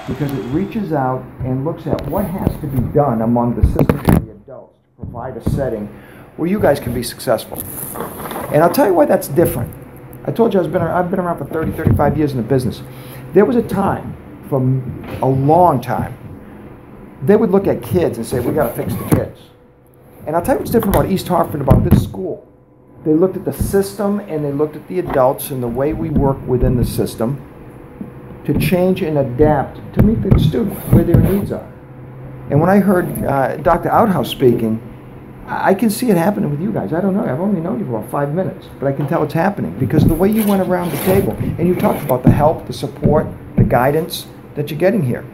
because it reaches out and looks at what has to be done among the systems of the adults to provide a setting where you guys can be successful. And I'll tell you why that's different. I told you I've been around for 30, 35 years in the business. There was a time, from a long time, they would look at kids and say, we got to fix the kids. And I'll tell you what's different about East Hartford, about this school. They looked at the system and they looked at the adults and the way we work within the system to change and adapt to meet the student where their needs are. And when I heard Dr. Outhouse speaking, I can see it happening with you guys. I don't know. I've only known you for about 5 minutes, but I can tell it's happening because of the way you went around the table and you talked about the help, the support, the guidance that you're getting here.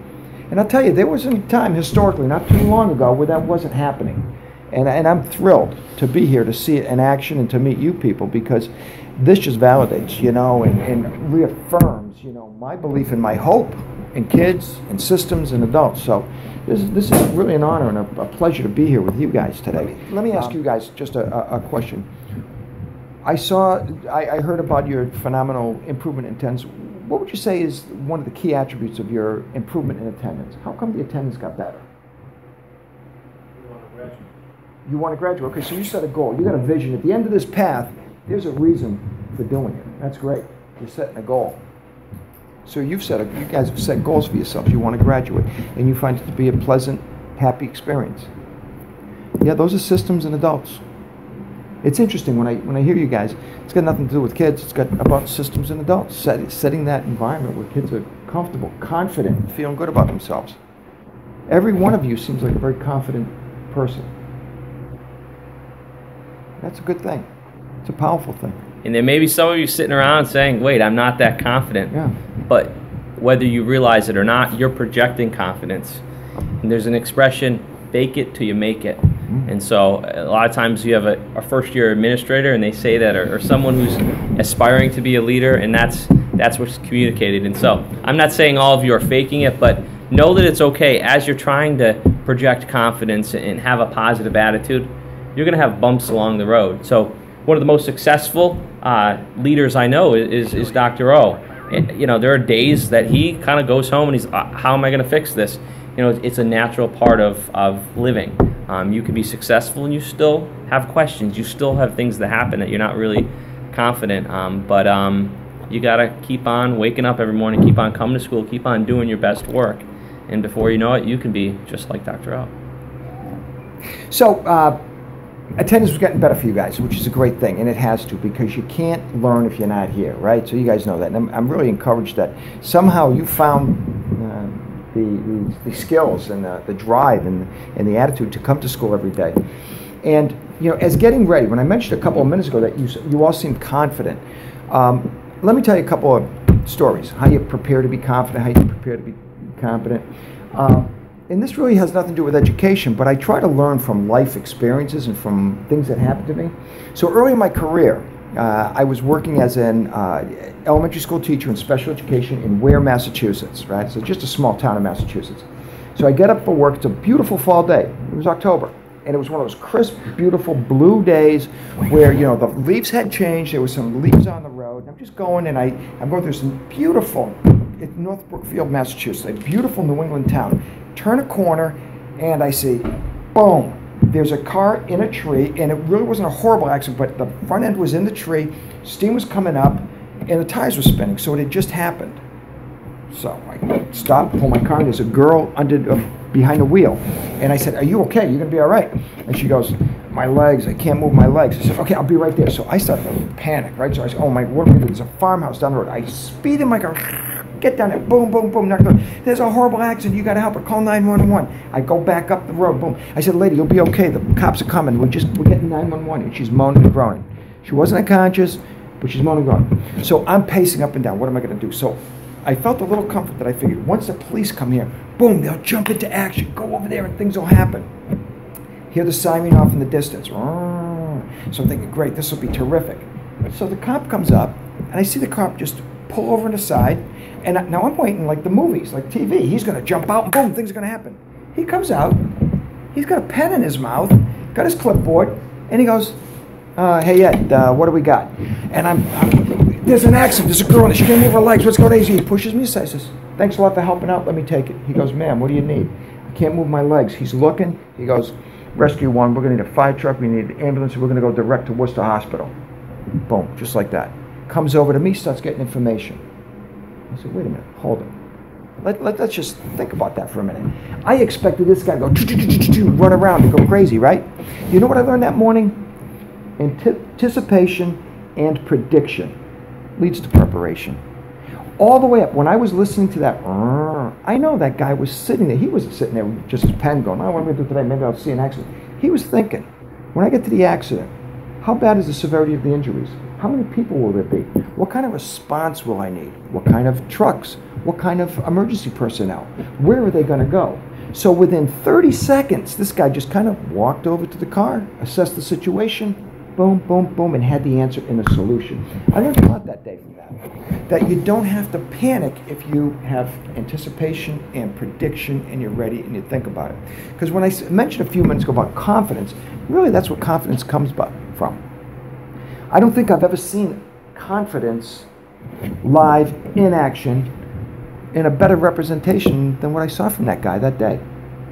And I'll tell you, there was a time historically, not too long ago, where that wasn't happening. And I'm thrilled to be here to see it in action and to meet you people, because this just validates, you know, and reaffirms, you know, my belief and my hope in kids and systems and adults. So this is really an honor and a pleasure to be here with you guys today. Let me ask you guys just a question. I heard about your phenomenal improvement in attendance. What would you say is one of the key attributes of your improvement in attendance? How come the attendance got better? You want to graduate. Okay, so you set a goal. You got a vision. At the end of this path, there's a reason for doing it. That's great. You're setting a goal. So you guys have set goals for yourselves. You want to graduate, and you find it to be a pleasant, happy experience. Yeah, those are systems and adults. It's interesting when I hear you guys. It's got nothing to do with kids. It's got about systems and adults. Setting that environment where kids are comfortable, confident, feeling good about themselves. Every one of you seems like a very confident person. That's a good thing. It's a powerful thing. And there may be some of you sitting around saying, wait, I'm not that confident. Yeah. But whether you realize it or not, you're projecting confidence. And there's an expression, fake it till you make it. Mm-hmm. And so a lot of times you have a first-year administrator and they say that, or someone who's aspiring to be a leader, and that's what's communicated. And so I'm not saying all of you are faking it, but know that it's okay. As you're trying to project confidence and have a positive attitude, you're going to have bumps along the road. So one of the most successful leaders I know is Dr. O. And, you know, there are days that he kind of goes home and he's, how am I going to fix this? You know, it's a natural part of living. You can be successful and you still have questions. You still have things that happen that you're not really confident. But you got to keep on waking up every morning, keep on coming to school, keep on doing your best work. And before you know it, you can be just like Dr. O. So, attendance was getting better for you guys, which is a great thing, and it has to, because you can't learn if you're not here, right? So you guys know that, and I'm really encouraged that somehow you found the skills and the drive and the attitude to come to school every day. And you know, as getting ready, when I mentioned a couple of minutes ago that you all seem confident, let me tell you a couple of stories. How you prepare to be confident, how you prepare to be competent. And this really has nothing to do with education, but I try to learn from life experiences and from things that happened to me. So early in my career, I was working as an elementary school teacher in special education in Ware, Massachusetts, right? So just a small town in Massachusetts. So I get up for work. It's a beautiful fall day. It was October. And it was one of those crisp, beautiful blue days where, you know, the leaves had changed. There were some leaves on the road. And I'm just going, and I'm going through some beautiful, in North Brookfield, Massachusetts, a beautiful New England town. Turn a corner, and I see, boom, there's a car in a tree, and it really wasn't a horrible accident, but the front end was in the tree, steam was coming up, and the tires were spinning, so it had just happened. So I stopped, pull my car, and there's a girl behind the wheel. And I said, are you okay? You're going to be all right? And she goes, my legs, I can't move my legs. I said, okay, I'll be right there. So I started to panic, right? So I said, oh my, what am I going to do? There's a farmhouse down the road. I speed in my car, get down there, boom, boom, boom, knock it on. There's a horrible accident, you got to help her, call 911. I go back up the road, boom. I said, lady, you'll be okay. The cops are coming. We're getting 911. And she's moaning and groaning. She wasn't unconscious, but she's moaning and groaning. So I'm pacing up and down. What am I going to do? So I felt a little comfort that I figured once the police come here, boom, they'll jump into action. Go over there and things will happen. Hear the siren off in the distance. So I'm thinking, great, this will be terrific. So the cop comes up, and I see the cop just pull over on the side, and now I'm waiting like the movies, like TV. He's going to jump out, and boom, things are going to happen. He comes out, he's got a pen in his mouth, got his clipboard, and he goes, hey, Ed, what do we got? And I'm there's an accident. There's a girl in it. She can't move her legs. What's going on? He pushes me aside. Says, thanks a lot for helping out. Let me take it. He goes, ma'am, what do you need? I can't move my legs. He's looking. He goes, rescue 1. We're going to need a fire truck. We need an ambulance. We're going to go direct to Worcester Hospital. Boom, just like that. Comes over to me, starts getting information. I said, wait a minute, hold it. Let's just think about that for a minute. I expected this guy to go run around and go crazy, right? You know what I learned that morning? Anticipation and prediction leads to preparation. All the way up, when I was listening to that, I know that guy was sitting there. He wasn't sitting there with just his pen going, oh, what am I going to do today? Maybe I'll see an accident. He was thinking, when I get to the accident, how bad is the severity of the injuries? How many people will there be? What kind of response will I need? What kind of trucks? What kind of emergency personnel? Where are they going to go? So within 30 seconds, this guy just kind of walked over to the car, assessed the situation, boom, boom, boom, and had the answer and a solution. I learned a lot that day from that. That you don't have to panic if you have anticipation and prediction and you're ready and you think about it. Because when I mentioned a few minutes ago about confidence, really that's what confidence comes from. I don't think I've ever seen confidence live in action in a better representation than what I saw from that guy that day.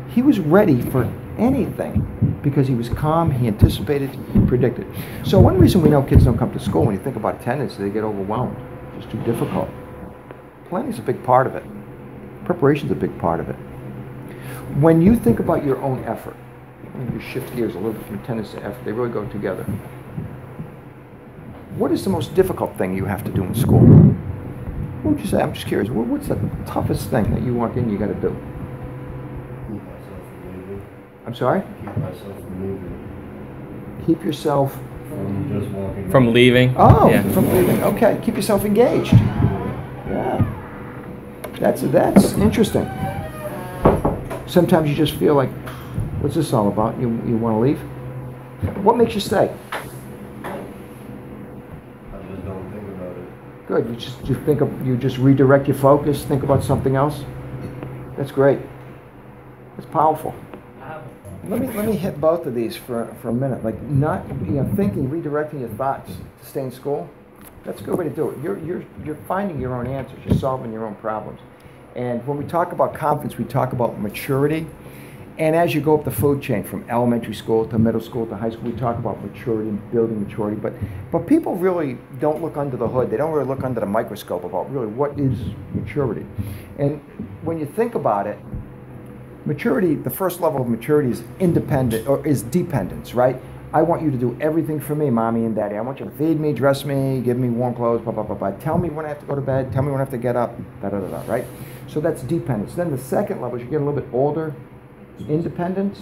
He was ready for anything because he was calm, he anticipated, he predicted. So one reason we know kids don't come to school, when you think about attendance, they get overwhelmed. It's too difficult. Planning's a big part of it. Preparation's a big part of it. When you think about your own effort, you shift gears a little bit from attendance to effort, they really go together. What is the most difficult thing you have to do in school? What would you say? I'm just curious. What's the toughest thing that you walk in you got to do? Keep myself from leaving. I'm sorry? Keep myself from leaving. Keep yourself From just walking. From leaving. Oh, Yeah. from leaving. Okay, keep yourself engaged. Yeah, that's interesting. Sometimes you just feel like, what's this all about? You want to leave? What makes you stay? I just don't think about it. Good. You just redirect your focus. Think about something else. That's great. That's powerful. Let me hit both of these for a minute. Like not thinking, redirecting your thoughts to stay in school. That's a good way to do it. You're finding your own answers. You're solving your own problems. And when we talk about confidence, we talk about maturity. And as you go up the food chain from elementary school to middle school to high school, we talk about maturity and building maturity. But people really don't look under the hood. They don't really look under the microscope about really what is maturity. And when you think about it, maturity, the first level of maturity is independent or is dependence, right? I want you to do everything for me, mommy and daddy. I want you to feed me, dress me, give me warm clothes, blah, blah, blah, blah. Tell me when I have to go to bed. Tell me when I have to get up, da, da, da, da, right? So that's dependence. Then the second level, as you get a little bit older, independence.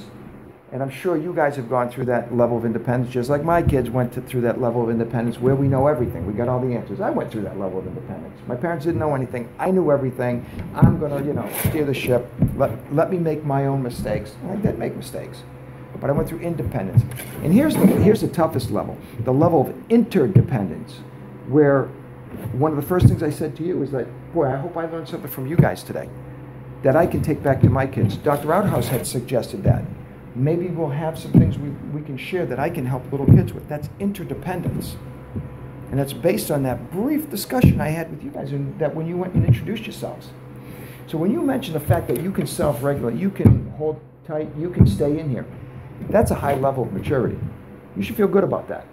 And I'm sure you guys have gone through that level of independence, just like my kids went through that level of independence where we know everything. We got all the answers. I went through that level of independence. My parents didn't know anything. I knew everything. I'm going to, steer the ship. Let me make my own mistakes. And I did make mistakes. But I went through independence. And here's the toughest level, the level of interdependence, where one of the first things I said to you is that, boy, I hope I learned something from you guys today that I can take back to my kids. Dr. Outhouse had suggested that. Maybe we'll have some things we can share that I can help little kids with. That's interdependence. And that's based on that brief discussion I had with you guys and that when you went and introduced yourselves. So when you mention the fact that you can self-regulate, you can hold tight, you can stay in here, that's a high level of maturity. You should feel good about that.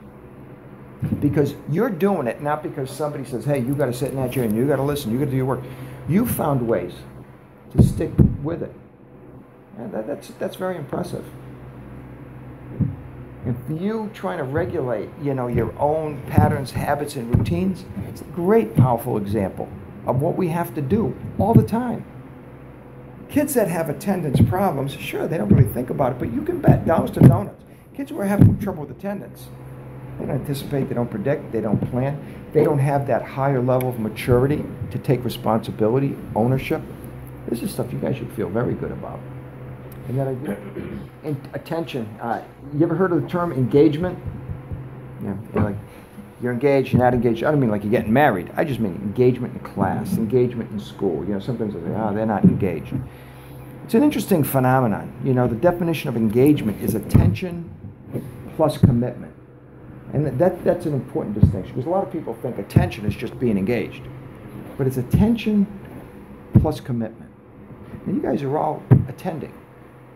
Because you're doing it not because somebody says, hey, you got to sit in that chair and you got to listen, you got to do your work. You found ways to stick with it. And that's very impressive. And for you trying to regulate, your own patterns, habits, and routines, it's a great, powerful example of what we have to do all the time. Kids that have attendance problems, sure, they don't really think about it, but you can bet dollars to donuts. Kids who are having trouble with attendance, they don't anticipate, they don't predict, they don't plan, they don't have that higher level of maturity to take responsibility, ownership. This is stuff you guys should feel very good about. And that idea. And attention. You ever heard of the term engagement? Yeah, like you're engaged, you're not engaged. I don't mean like you're getting married. I just mean engagement in class, engagement in school. Sometimes I say, they're not engaged. It's an interesting phenomenon. The definition of engagement is attention plus commitment. And that's an important distinction, because a lot of people think attention is just being engaged. But it's attention plus commitment. And you guys are all attending.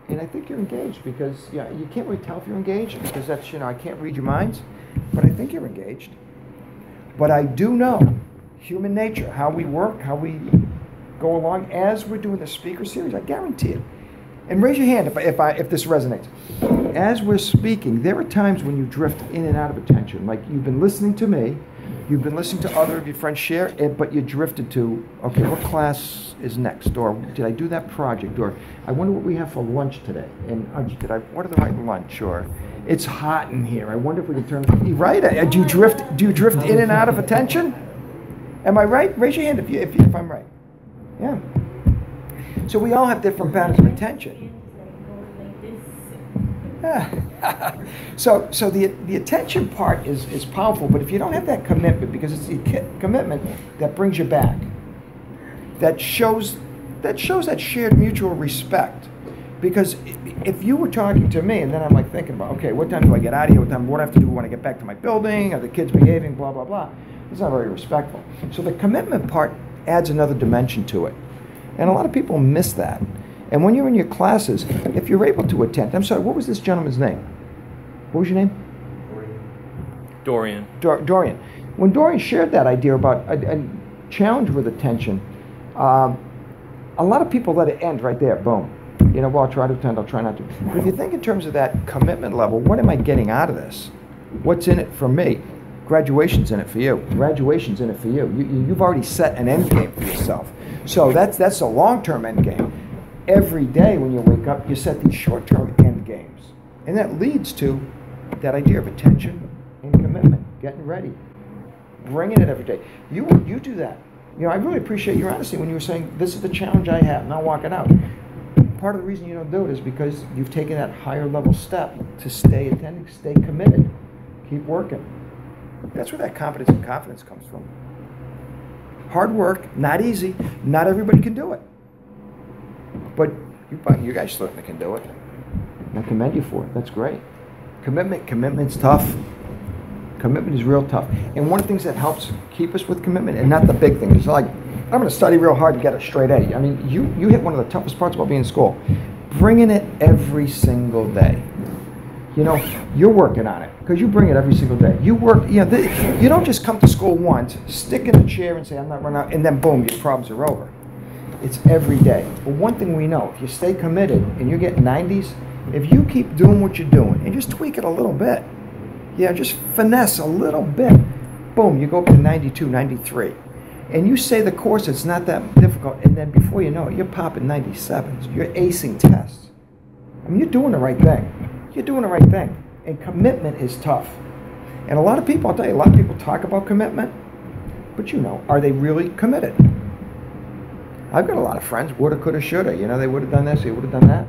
And I think you're engaged because you can't really tell if you're engaged because that's, I can't read your minds, but I think you're engaged. But I do know human nature, how we work, how we go along as we're doing the speaker series. I guarantee it. And raise your hand if this resonates. As we're speaking, there are times when you drift in and out of attention. Like you've been listening to me, you've been listening to other of your friends share it, but you drifted to, okay, what class is next? Or did I do that project? Or I wonder what we have for lunch today. And did I order the right lunch? Or it's hot in here. I wonder if we can turn. Right? Do you drift in and out of attention? Am I right? Raise your hand if I'm right. Yeah. So we all have different patterns of attention. So the attention part is powerful, but if you don't have that commitment, because it's the commitment that brings you back, that shows that shared mutual respect. Because if you were talking to me and then I'm like thinking about, okay, what time do I get out of here? What do I have to do when I get back to my building? Are the kids behaving? Blah, blah, blah. It's not very respectful. So the commitment part adds another dimension to it. And a lot of people miss that. And when you're in your classes, if you're able to attend, I'm sorry, what was this gentleman's name? What was your name? Dorian. Dorian. When Dorian shared that idea about a challenge with attention, a lot of people let it end right there, boom. Well, I'll try to attend, I'll try not to. But if you think in terms of that commitment level, what am I getting out of this? What's in it for me? Graduation's in it for you. Graduation's in it for you. You've already set an end game for yourself. So that's a long-term end game. Every day when you wake up, you set these short-term end games. And that leads to that idea of attention and commitment, getting ready, bringing it every day. You do that. I really appreciate your honesty when you were saying, this is the challenge I have, not walking out. Part of the reason you don't do it is because you've taken that higher level step to stay attending, stay committed, keep working. That's where that confidence and confidence comes from. Hard work, not easy. Not everybody can do it. But you guys certainly can do it. I commend you for it. That's great. Commitment's tough. Commitment is real tough. And one of the things that helps keep us with commitment, and not the big thing, is like, I'm going to study real hard to get a straight A. I mean, you hit one of the toughest parts about being in school. Bringing it every single day. You're working on it because you bring it every single day. You work, you don't just come to school once, stick in the chair and say, I'm not running out, and then boom, your problems are over. It's every day. But one thing we know, if you stay committed and you're getting 90s, if you keep doing what you're doing and just tweak it a little bit, just finesse a little bit, boom, you go up to 92, 93. And you say the course, it's not that difficult, and then before you know it, you're popping 97s. You're acing tests. I mean, you're doing the right thing. You're doing the right thing. And commitment is tough. And a lot of people, I'll tell you, a lot of people talk about commitment, but are they really committed? I've got a lot of friends, woulda, coulda, shoulda. They would have done this, they would have done that.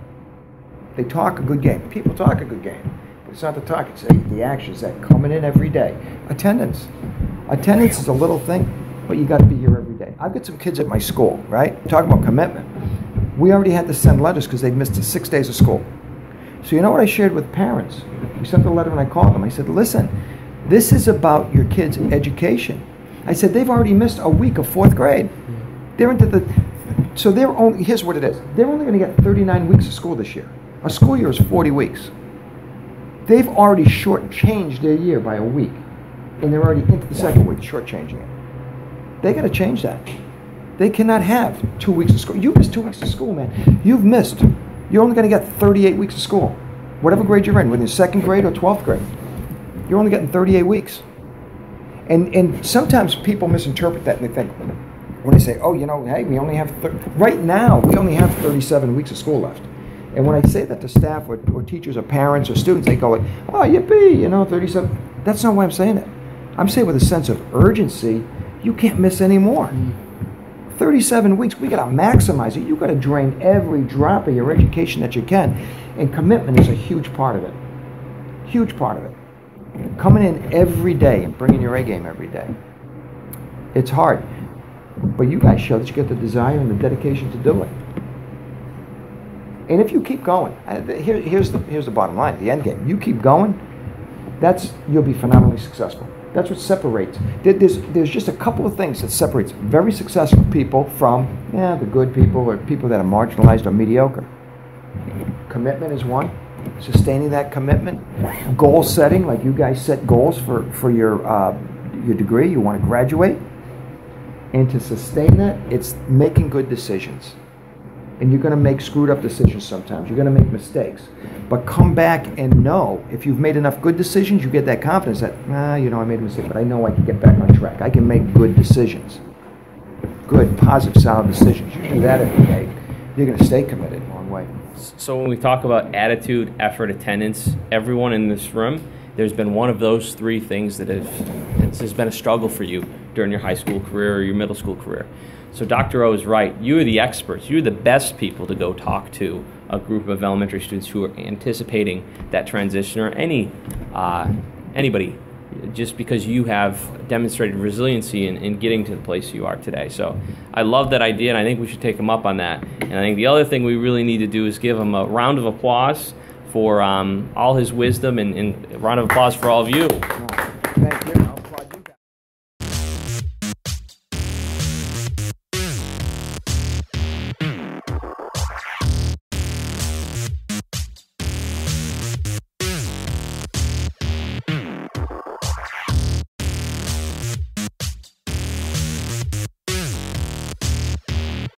They talk a good game. People talk a good game. But it's not the talk, it's the actions that coming in every day. Attendance. Attendance is a little thing, but you got to be here every day. I've got some kids at my school, right? Talking about commitment. We already had to send letters because they'd missed 6 days of school. So you know what I shared with parents? We sent a letter and I called them. I said, listen, this is about your kids' education. I said, they've already missed a week of 4th grade. Here's what it is. They're only going to get 39 weeks of school this year. A school year is 40 weeks. They've already shortchanged their year by a week. And they're already into the second week, shortchanging it. They got to change that. They cannot have 2 weeks of school. You missed 2 weeks of school, man. You've missed. You're only going to get 38 weeks of school. Whatever grade you're in, whether it's 2nd grade or 12th grade. You're only getting 38 weeks. And sometimes people misinterpret that and they think, when they say, hey, we only have, right now, we only have 37 weeks of school left. And when I say that to staff or teachers or parents or students, they go like, oh, yippee, 37. That's not why I'm saying it. I'm saying with a sense of urgency, you can't miss any more. 37 weeks, we got to maximize it. You got to drain every drop of your education that you can. And commitment is a huge part of it. Huge part of it. Coming in every day and bringing your A game every day. It's hard. But you guys show that you get the desire and the dedication to do it. And if you keep going, here's the bottom line, the end game. You keep going, you'll be phenomenally successful. That's what separates. There's just a couple of things that separates very successful people from the good people or people that are marginalized or mediocre. Commitment is one. Sustaining that commitment. Goal setting, like you guys set goals for your degree. You want to graduate. And to sustain that, it's making good decisions. And you're going to make screwed up decisions sometimes. You're going to make mistakes. But come back and know, if you've made enough good decisions, you get that confidence that, I made a mistake, but I know I can get back on track. I can make good decisions. Good, positive, solid decisions. You do that every day, you're going to stay committed a long way. So when we talk about attitude, effort, attendance, everyone in this room, there's been one of those three things that has been a struggle for you during your high school career or your middle school career. So Dr. O is right. You are the experts. You're the best people to go talk to a group of elementary students who are anticipating that transition, or anybody, just because you have demonstrated resiliency in getting to the place you are today. So I love that idea, and I think we should take him up on that. And I think the other thing we really need to do is give him a round of applause for all his wisdom, and a round of applause for all of you. Thank you.